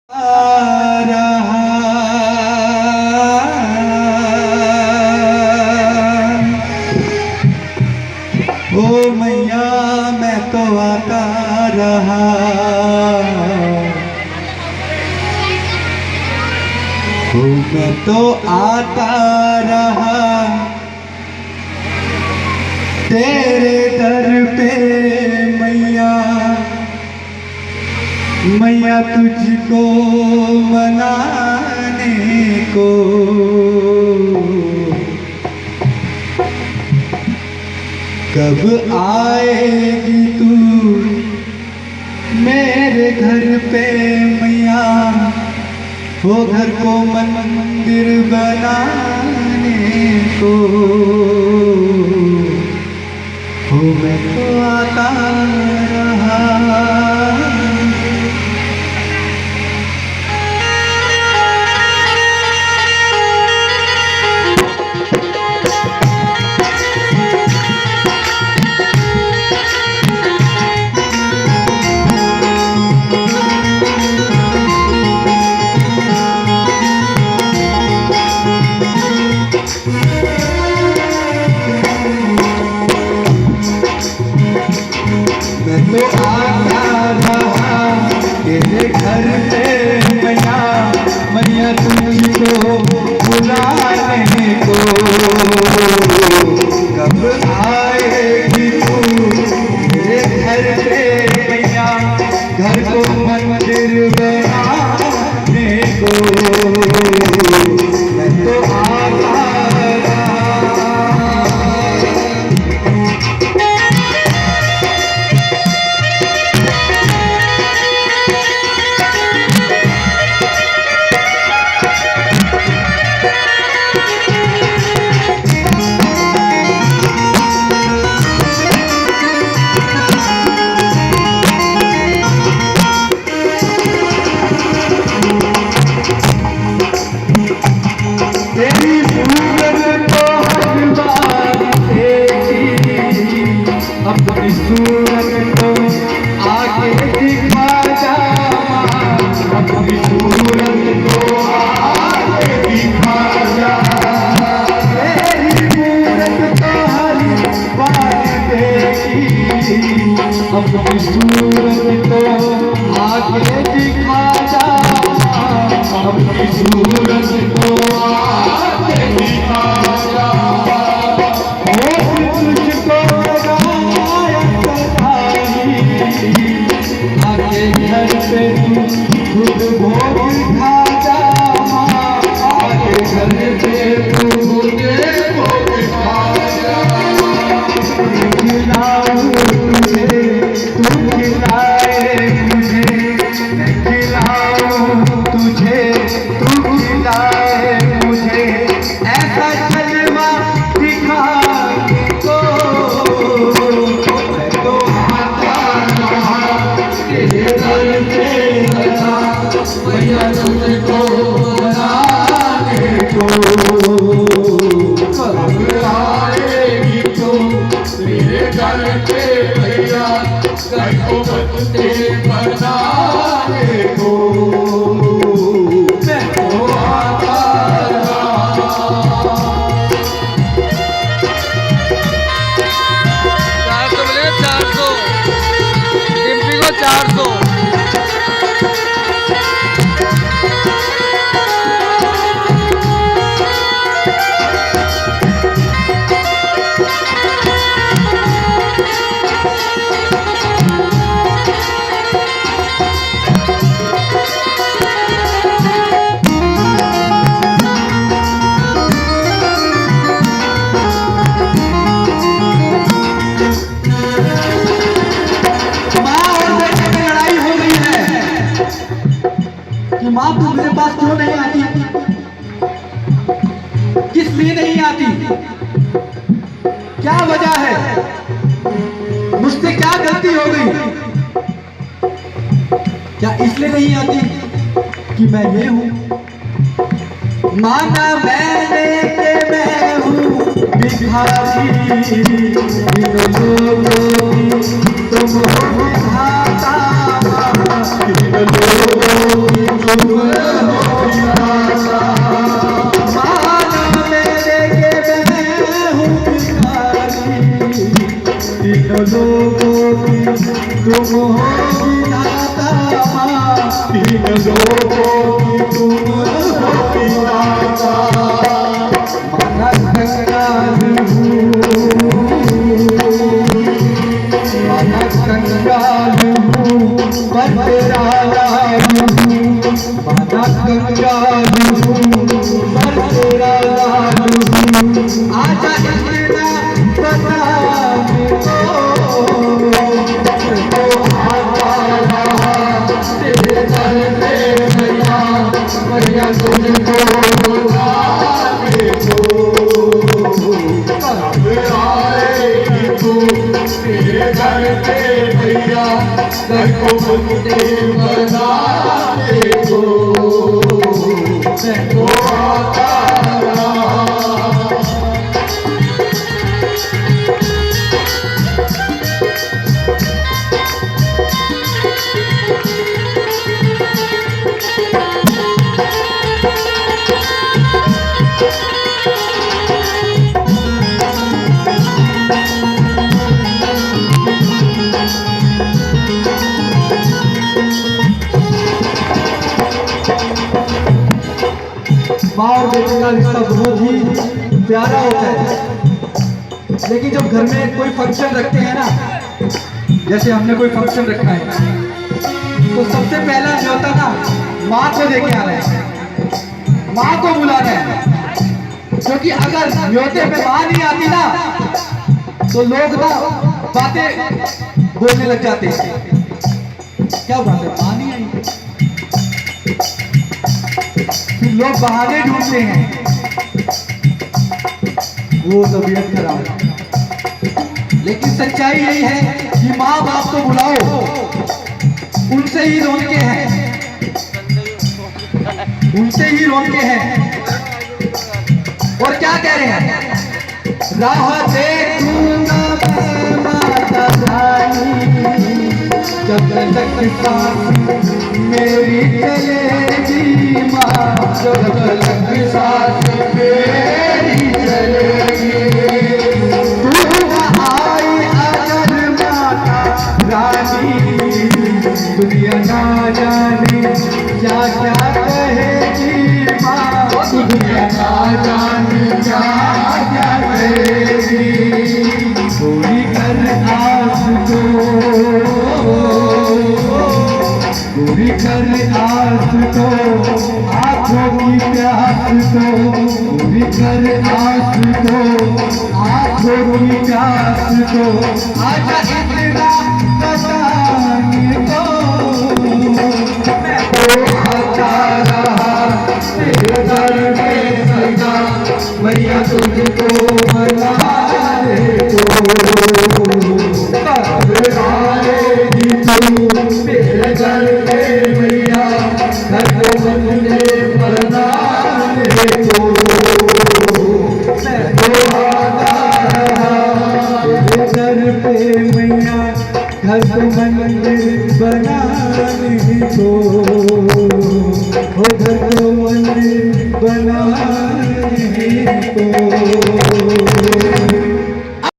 ओ मैया मैं तो आता रहा, ओ मैं तो आता रहा तेरे दर पे मैया, मैया तुझको मनाने को। कब आएगी तू मेरे घर पे मैया, वो घर को मंदिर बनाने को। हो मैं तो आता रहा। मैं तो आता रहा तेरे घर पे मैया, मैया तुझको बुलाने को। कब आएगी तू मेरे घर पे मैया, घर को मंदिर बनाने को। मैं तो आता अपनी सूरत को आगे दिखा जा, अपनी सूरत को आगे दिखा जा। तेरी सूरत तो हर बार देखी, अपनी सूरत को आगे दिखा जा, अपनी सूरत को आगे दिखा जा। आके घर पे तू खुद भोग खा जा, आके घर पे तू खुद भोग खा जा। खिलाऊं तुझे तू खिलाए मुझे, मैं खिलाऊं तुझे तू खिलाए मुझे। ऐसा जलवा दिखा को मैं तो आता रहा तेरे दर पे मैया, मैया तुझको बनाने को। कब आएगी तू मेरे घर पे मैया, घर को मंदिर बनाने को। मैं तो आता रहा। 400 मिलेगा, 400 डिम्पी को 400। माँ तू मेरे पास क्यों नहीं आती, किस लिए नहीं आती, क्या वजह है, मुझसे क्या गलती हो गई? क्या इसलिए नहीं आती कि मैं ये हूं? माना मैंने कि मैं हूं भिखारी, इन लोगों की तुम हो विधाता, इन लोगों की तुम दीन लोगों की तुम होती माता। मन कंगाल हूँ, मन कंगाल हूँ, पर तेरा लाल हूँ। मन कंगाल हूँ, पर तेरा लाल हूँ। आजा इतना बता भैया तुझको बुलाने को, कब आएगी तू मेरे घर पे भैया, घर को मंदिर बनाने को। मैं तो आता रहा। माँ और बेटे का रिश्ता बहुत ही प्यारा होता है। लेकिन जब घर में कोई फंक्शन रखते हैं ना, जैसे हमने कोई फंक्शन रखा है, तो सबसे पहला न्योता ना माँ को देके आना है, माँ को बुलाना है। क्योंकि अगर न्योते पे माँ नहीं आती ना, तो लोग ना बातें बोलने लग जाते हैं, क्या बात है माँ नहीं आई, लोग बहाने ढूंढते हैं, वो तबीयत खराब है। लेकिन सच्चाई यही है कि माँ बाप को बुलाओ, उनसे ही रौनके हैं, उनसे ही रौनके हैं। और क्या कह रहे हैं, राह देखूंगा मैं माता रानी, जब तक सांस मेरी चलेगी माँ, जब तक सांस मेरी चलेगी। तू आई अगर माता रानी, दुनिया ना जाने क्या क्या कहेगी माँ, दुनिया ना जाने क्या क्या कहेगी। पूरी कर आस को, पूरी कर आस को, आँखों की प्यास को, पूरी कर आस को, आँखों की प्यास को। आजा इतना बताने को, मैं तो आता रहा तेरे दर में सदा, भैया तुझको मनाने को। कब आएगी तू मेरे घर पे भैया, घर को मंदिर बनाने को। मैं तो आता रहा तेरे घर पे मैया, घर को मंदिर बनाने को, हो घर को मंदिर बनाने को।